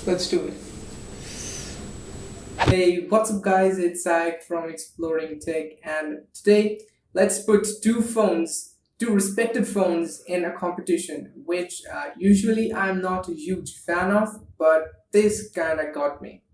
Let's do it. Hey, what's up guys, it's Sayak from Exploring Tech, and today let's put two respected phones in a competition, which usually I'm not a huge fan of, but this kinda got me.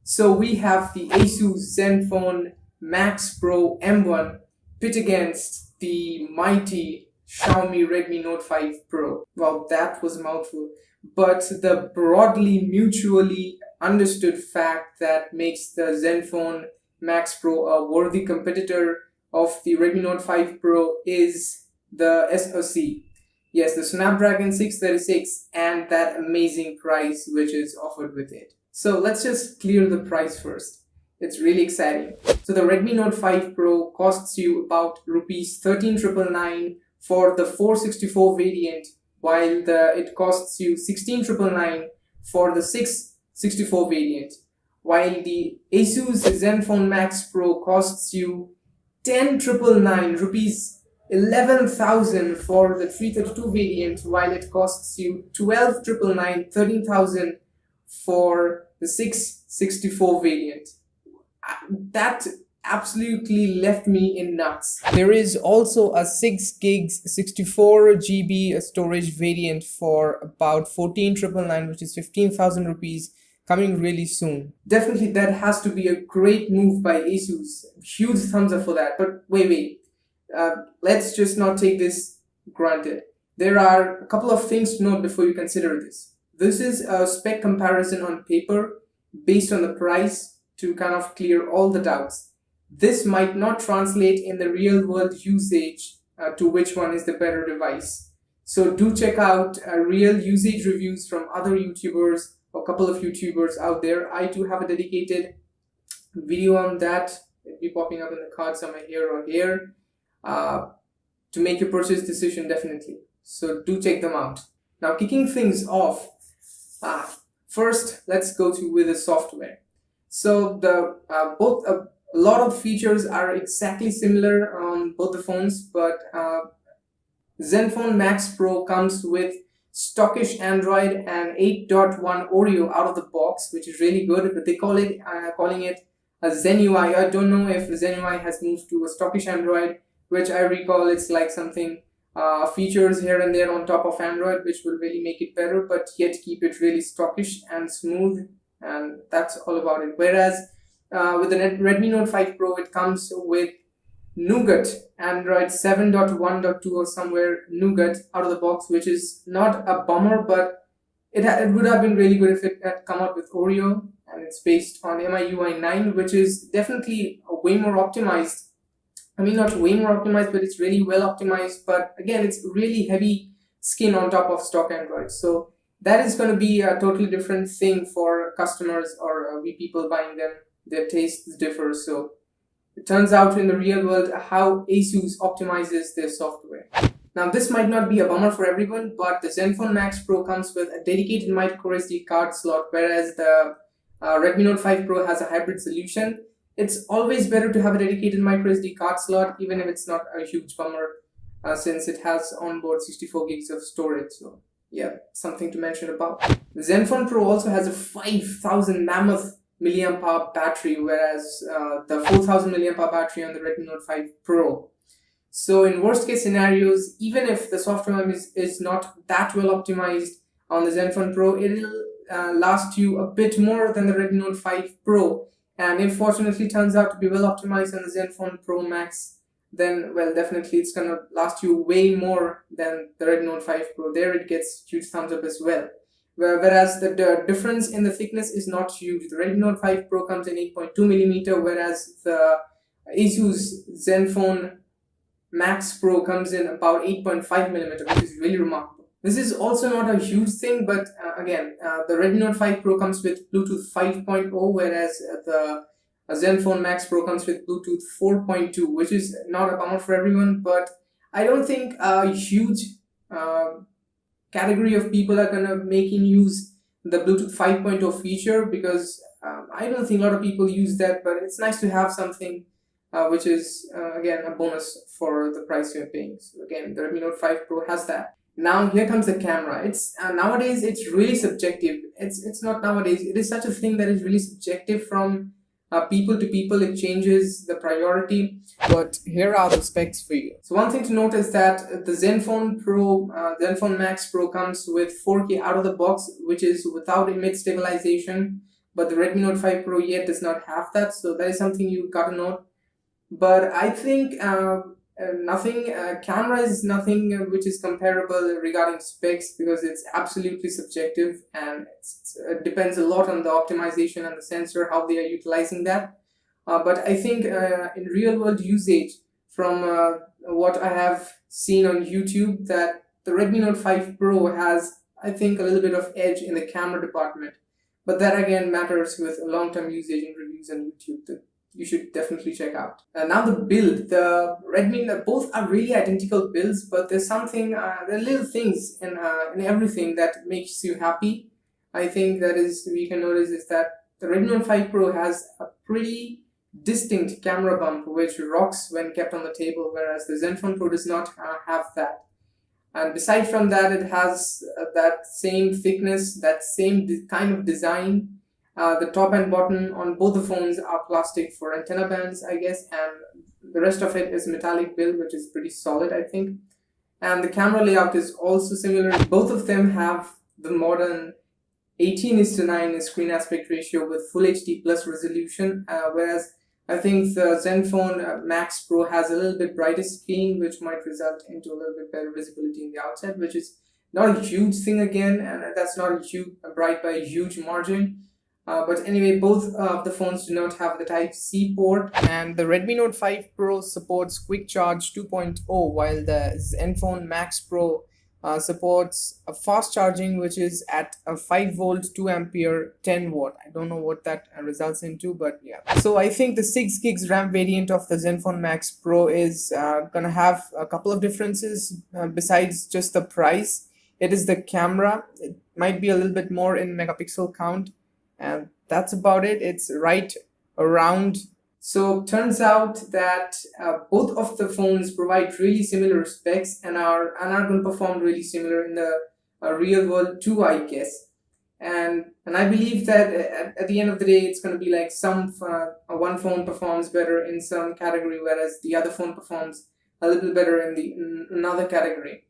So we have the Asus Zenfone Max Pro M1 pit against the mighty Xiaomi Redmi Note 5 Pro. Well, that was a mouthful. But the broadly mutually understood fact that makes the Zenfone Max Pro a worthy competitor of the Redmi Note 5 Pro is the SoC. Yes, the Snapdragon 636 and that amazing price which is offered with it. So let's just clear the price first. It's really exciting. So the Redmi Note 5 Pro costs you about rupees 13,999 for the 464 variant, while it costs you 16,999 for the 664 variant, while the Asus Zenfone Max Pro costs you 10,999 rupees, 11,000 for the 332 variant, while it costs you 12,999, 13,000 for the 664 variant. That absolutely left me in nuts. There is also a 6 gigs 64 GB storage variant for about 14,999, which is 15,000 rupees, coming really soon. Definitely that has to be a great move by Asus. Huge thumbs up for that. But wait. Let's just not take this granted. There are a couple of things to note before you consider this. This is a spec comparison on paper based on the price to kind of clear all the doubts. This might not translate in the real world usage to which one is the better device. So do check out real usage reviews from other YouTubers or a couple of YouTubers out there. I do have a dedicated video on that. It'll be popping up in the card somewhere here or here to make your purchase decision definitely. So do check them out. Now kicking things off, first let's go with the software. So the a lot of features are exactly similar on both the phones, but Zenfone Max Pro comes with stockish Android and 8.1 Oreo out of the box, which is really good. But they calling it a Zen UI. I don't know if Zen UI has moved to a stockish Android, which I recall it's like something features here and there on top of Android, which will really make it better, but yet keep it really stockish and smooth, and that's all about it. Whereas with the Redmi Note 5 Pro, it comes with Nougat Android 7.1.2 or somewhere Nougat out of the box, which is not a bummer, but it would have been really good if it had come out with Oreo, and it's based on MIUI 9, which is definitely way more optimized. I mean, not way more optimized, but it's really well optimized. But again, it's really heavy skin on top of stock Android. So that is going to be a totally different thing for customers or we people buying them. Their tastes differ. So it turns out in the real world how Asus optimizes their software. Now this might not be a bummer for everyone, but the Zenfone Max Pro comes with a dedicated microSD card slot, whereas the Redmi Note 5 Pro has a hybrid solution. It's always better to have a dedicated microSD card slot, even if it's not a huge bummer, since it has onboard 64 gigs of storage. So yeah, something to mention about. The Zenfone Pro also has a 5,000 mammoth milliamp hour battery, whereas the 4,000 milliamp hour battery on the Redmi Note 5 Pro. So in worst case scenarios, even if the software is not that well optimized on the Zenfone Pro, it'll last you a bit more than the Redmi Note 5 Pro. And if fortunately turns out to be well optimized on the Zenfone Pro Max, then well, definitely it's gonna last you way more than the Redmi Note 5 Pro. There it gets huge thumbs up as well. Whereas the difference in the thickness is not huge. The Redmi Note 5 Pro comes in 8.2mm, whereas the Asus Zenfone Max Pro comes in about 8.5mm, which is really remarkable. This is also not a huge thing, but again, the Redmi Note 5 Pro comes with Bluetooth 5.0, whereas the Zenfone Max Pro comes with Bluetooth 4.2, which is not a bummer for everyone, but I don't think a huge category of people are gonna making use the Bluetooth 5.0 feature, because I don't think a lot of people use that, but it's nice to have something which is again a bonus for the price you're paying. So again, the Redmi Note 5 Pro has that. Now here comes the camera. It's nowadays it's really subjective. It's not nowadays. It is such a thing that is really subjective from people to people. It changes the priority. But here are the specs for you. So one thing to note is that the Zenfone Max Pro comes with 4K out of the box, which is without image stabilization. But the Redmi Note 5 Pro yet does not have that. So that is something you gotta note. But I think nothing camera is nothing which is comparable regarding specs, because it's absolutely subjective, and it depends a lot on the optimization and the sensor, how they are utilizing that. But I think in real world usage, from what I have seen on YouTube, that the Redmi Note 5 Pro has, I think, a little bit of edge in the camera department. But that again matters with long-term usage and reviews on YouTube that you should definitely check out. Now the build, the Redmi, both are really identical builds, but there's something, there are little things in everything that makes you happy. I think that is, we can notice is that the Redmi Note 5 Pro has a pretty distinct camera bump which rocks when kept on the table, whereas the Zenfone Pro does not have that. And besides from that, it has that same thickness, that same kind of design. The top and bottom on both the phones are plastic for antenna bands, I guess, and the rest of it is metallic build, which is pretty solid, I think. And the camera layout is also similar. Both of them have the modern 18:9 screen aspect ratio with Full HD plus resolution, whereas I think the Zenfone Max Pro has a little bit brighter screen, which might result into a little bit better visibility in the outside, which is not a huge thing again, and that's not a huge, bright by a huge margin. But anyway, both of the phones do not have the Type-C port, and the Redmi Note 5 Pro supports Quick Charge 2.0, while the Zenfone Max Pro supports a fast charging, which is at a 5 volt 2 ampere 10 watt. I don't know what that results into, but yeah. So I think the 6 gigs RAM variant of the Zenfone Max Pro is gonna have a couple of differences besides just the price. It is the camera. It might be a little bit more in megapixel count, and that's about it. It's right around. So turns out that both of the phones provide really similar specs and are going to perform really similar in the real world too, I guess. And I believe that at the end of the day, it's going to be like one phone performs better in some category, whereas the other phone performs a little better in another category.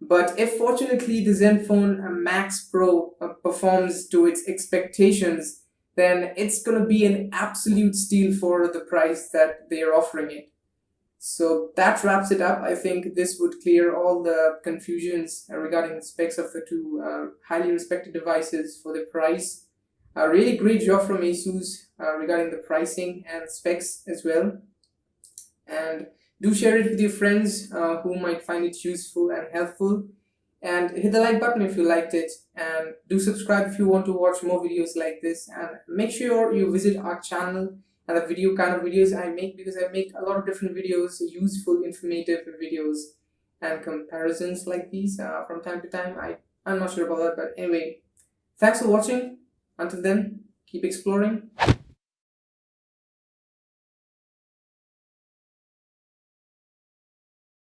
But if fortunately the Zenfone Max Pro performs to its expectations, then it's going to be an absolute steal for the price that they are offering it. So that wraps it up. I think this would clear all the confusions regarding the specs of the two highly respected devices for the price. A really great job from Asus regarding the pricing and specs as well. And do share it with your friends who might find it useful and helpful. And hit the like button if you liked it, and do subscribe if you want to watch more videos like this, and make sure you visit our channel and the video kind of videos I make, because I make a lot of different videos, useful, informative videos and comparisons like these from time to time. I'm not sure about that, but anyway, thanks for watching. Until then, keep exploring.